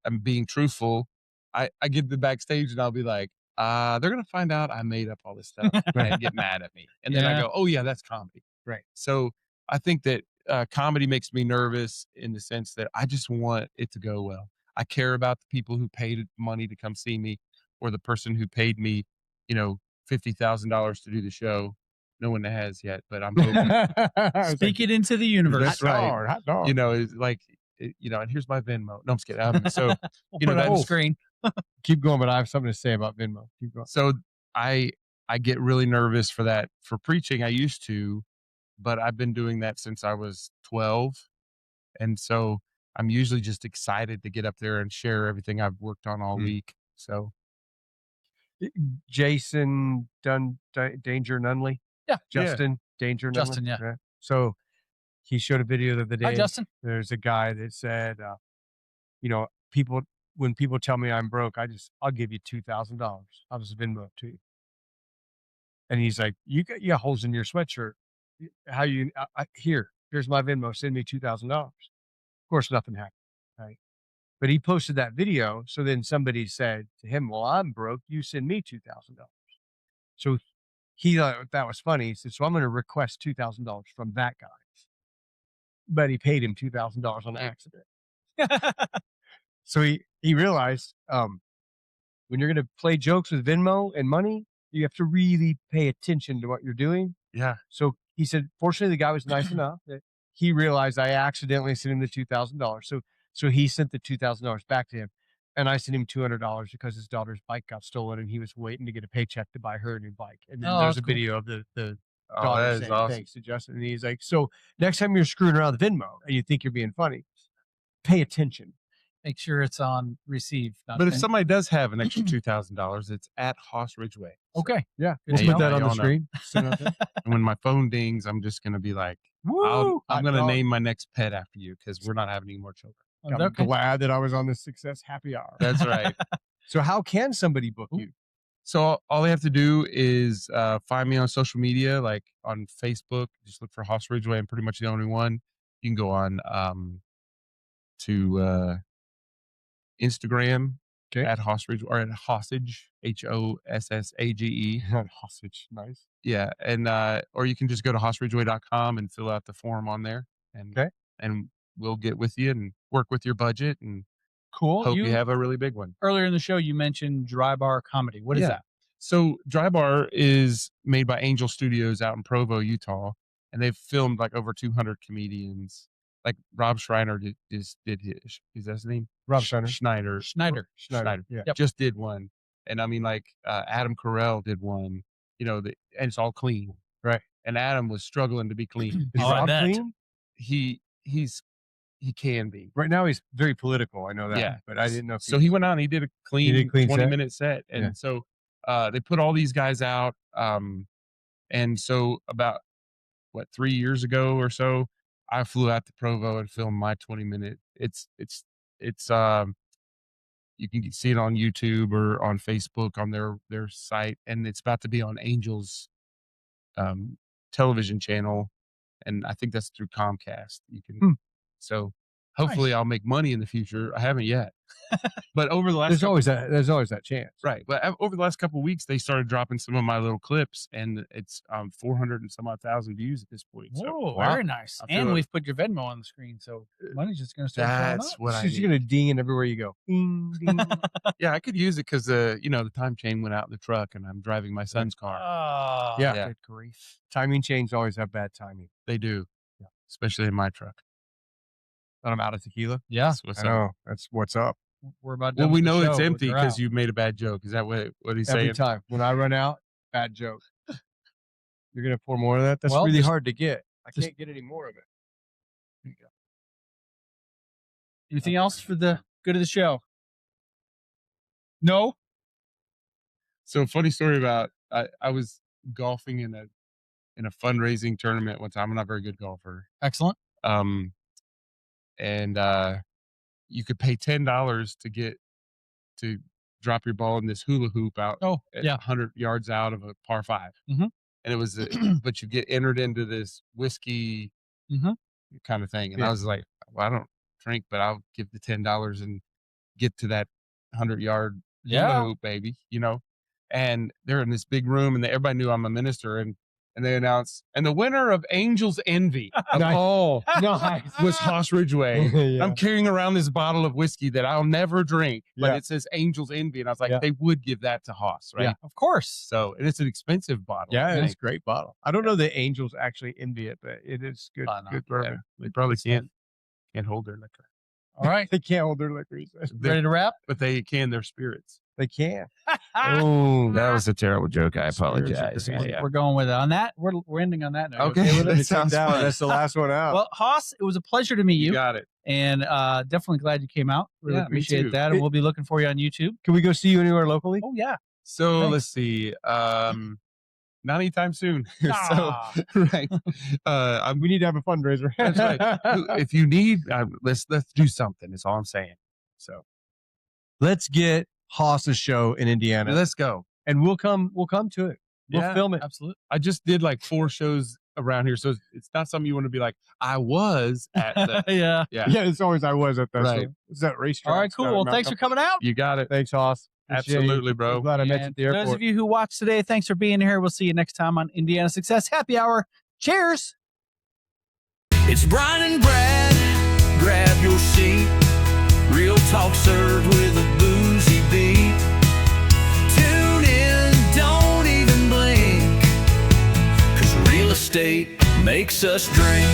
I'm being truthful. I get to the backstage and I'll be like, they're going to find out I made up all this stuff and get mad at me. And then I Yeah. go, oh yeah, that's comedy. Right. So I think that comedy makes me nervous in the sense that I just want it to go well. I care about the people who paid money to come see me or the person who paid me, $50,000 to do the show. No one has yet, but I'm hoping. Speak it into the universe. That's right. Hot dog. It's like, and here's my Venmo. No, I'm just kidding. So, We'll you know, put it on the that's- screen. Keep going, but I have something to say about Venmo. Keep going. so I get really nervous for that for preaching. I used to, but I've been doing that since I was 12. And so I'm usually just excited to get up there and share everything I've worked on all week. So Jason Danger Nunley. Yeah. Justin Danger Nunley. Justin, yeah. So he showed a video the other day. Hi, Justin. There's a guy that said, when people tell me I'm broke, I'll give you $2,000. I'll just Venmo it to you. And he's like, you got holes in your sweatshirt. How here's my Venmo. Send me $2,000. Of course, nothing happened. Right. But he posted that video. So then somebody said to him, well, I'm broke. You send me $2,000. So he thought that was funny. He said, so I'm going to request $2,000 from that guy. But he paid him $2,000 on accident. So he realized when you're going to play jokes with Venmo and money, you have to really pay attention to what you're doing. yeah, So he said, fortunately, the guy was nice enough that he realized I accidentally sent him the $2,000. So he sent the $2,000 back to him. And I sent him $200 because his daughter's bike got stolen and he was waiting to get a paycheck to buy her a new bike. And then there's a video of the daughter that is saying awesome. thanks to Justin. And he's like, so next time you're screwing around with Venmo and you think you're being funny, pay attention. Make sure it's on receive. But if somebody does have an extra $2,000, it's at Hoss Ridgeway. So- Okay. Yeah. Good We'll to put know. that on the Y'all know. screen. Send it out there. And when my phone dings, I'm just going to be like, Woo! I'm Hot going to dog. name my next pet after you because we're not having any more children. I'm Okay. glad that I was on this success happy hour. That's right. So how can somebody book you? So all they have to do is find me on social media, like on Facebook. Just look for Hoss Ridgeway. I'm pretty much the only one. You can go on to Instagram at Hoss Ridgeway or at Hossage, HOSSAGE. Hostage. Nice. Yeah, and or you can just go to hossridgeway.com and fill out the form on there, and we'll get with you and work with your budget and Cool. hope you have a really big one. Earlier in the show, you mentioned Dry Bar Comedy. What is that? So Dry Bar is made by Angel Studios out in Provo, Utah, and they've filmed like over 200 comedians. Like Rob Schreiner did his. Is that his name? Rob Schneider. Schneider. Yeah. Yep. Just did one, and I mean, like Adam Carell did one. And it's all clean, Right. And Adam was struggling to be clean. Is Oh, I Rob bet. clean? He can be. Right now he's very political. I know that. Yeah. But I didn't know. So he went out and he did a clean, did a clean 20-minute set. And Yeah. so they put all these guys out. And so about 3 years ago or so, I flew out to Provo and filmed my 20-minute. It's you can see it on YouTube or on Facebook on their site, and it's about to be on Angel's television channel, and I think that's through Comcast. You can so hopefully I'll make money in the future. I haven't yet, but over the last There's always that chance. right. But over the last couple of weeks, they started dropping some of my little clips, and it's 400 and some odd thousand views at this point. So Whoa, very nice. I feel And it. we've put your Venmo on the screen, so money's just going to start showing that's up. what I She's need. gonna ding everywhere you go. Ding, ding. Yeah, I could use it because the time chain went out in the truck, and I'm driving my son's car. Oh, Yeah. good grief. Timing chains always have bad timing. They do, especially in my truck. that I'm out of tequila. Yeah. That's what's I up. know. That's what's up. We're about Well, done we with the know it's show, empty we're because out. you made a bad joke. Is that what he's Every saying? time when I run out, bad joke. You're gonna pour more of that. That's Well, really just- hard to get. I just- can't get any more of it. Here you go. Anything else for the good of the show? No? So funny story about I was golfing in a fundraising tournament one time. I'm not a very good golfer. Excellent. And you could pay $10 to drop your ball in this hula hoop out Oh, at yeah. 100 yards out of a par 5. Mhm. And it was but you get entered into this whiskey Mhm. kind of thing. And Yeah. I was like, well, I don't drink, but I'll give the $10 and get to that 100-yard Yeah. hula hoop, baby, and they're in this big room, and everybody knew I'm a minister, and they announced, and the winner of Angel's Envy of Nice. all Nice. was Hoss Ridgeway. Yeah. I'm carrying around this bottle of whiskey that I'll never drink, but Yeah. it says Angel's Envy, and I was like, Yeah. they would give that to Hoss, right? Yeah, of course. So, and it's an expensive bottle. Yeah, I it's think. a great bottle. I don't know the Angels actually envy it, but it is good. I know. Good Yeah, bourbon. they probably can't hold their liquor, All right. They can't hold their liquor. he said. Ready to wrap? but they can their spirits. They can. Oh, that was a terrible joke. I apologize. We're going with it. On that, we're ending on that note. Okay. with it? That sounds Down. fun. That's the last one out. Well, Hoss, it was a pleasure to meet You you, got it. and definitely glad you came out. Really Yeah, me appreciate too. that, and we'll be looking for you on YouTube. Can we go see you anywhere locally? Oh yeah. So Thanks. let's see. Not anytime soon. Ah. So right. We need to have a fundraiser. That's right. If you need, let's do something. That's all I'm saying. So Let's get Hoss's show in Indiana, let's go. and we'll come to it. We'll Yeah, film it. Absolutely. I just did like 4 shows around here, so it's not something you want to be like. I was at the. Yeah. Yeah, Yeah, it's always I was at that. Right. So it's that racetrack. All right. Cool. Well, thanks for coming out. you got it. Thanks, Hoss. Appreciate you. Absolutely, bro. I'm glad I met you And at the for those airport. of you who watched today, thanks for being here. We'll see you next time on Indiana Success Happy Hour. Cheers. It's Brian and Brad, grab your seat. Real talk served with a boozy beat. Tune in, don't even blink, 'cause real estate makes us drink.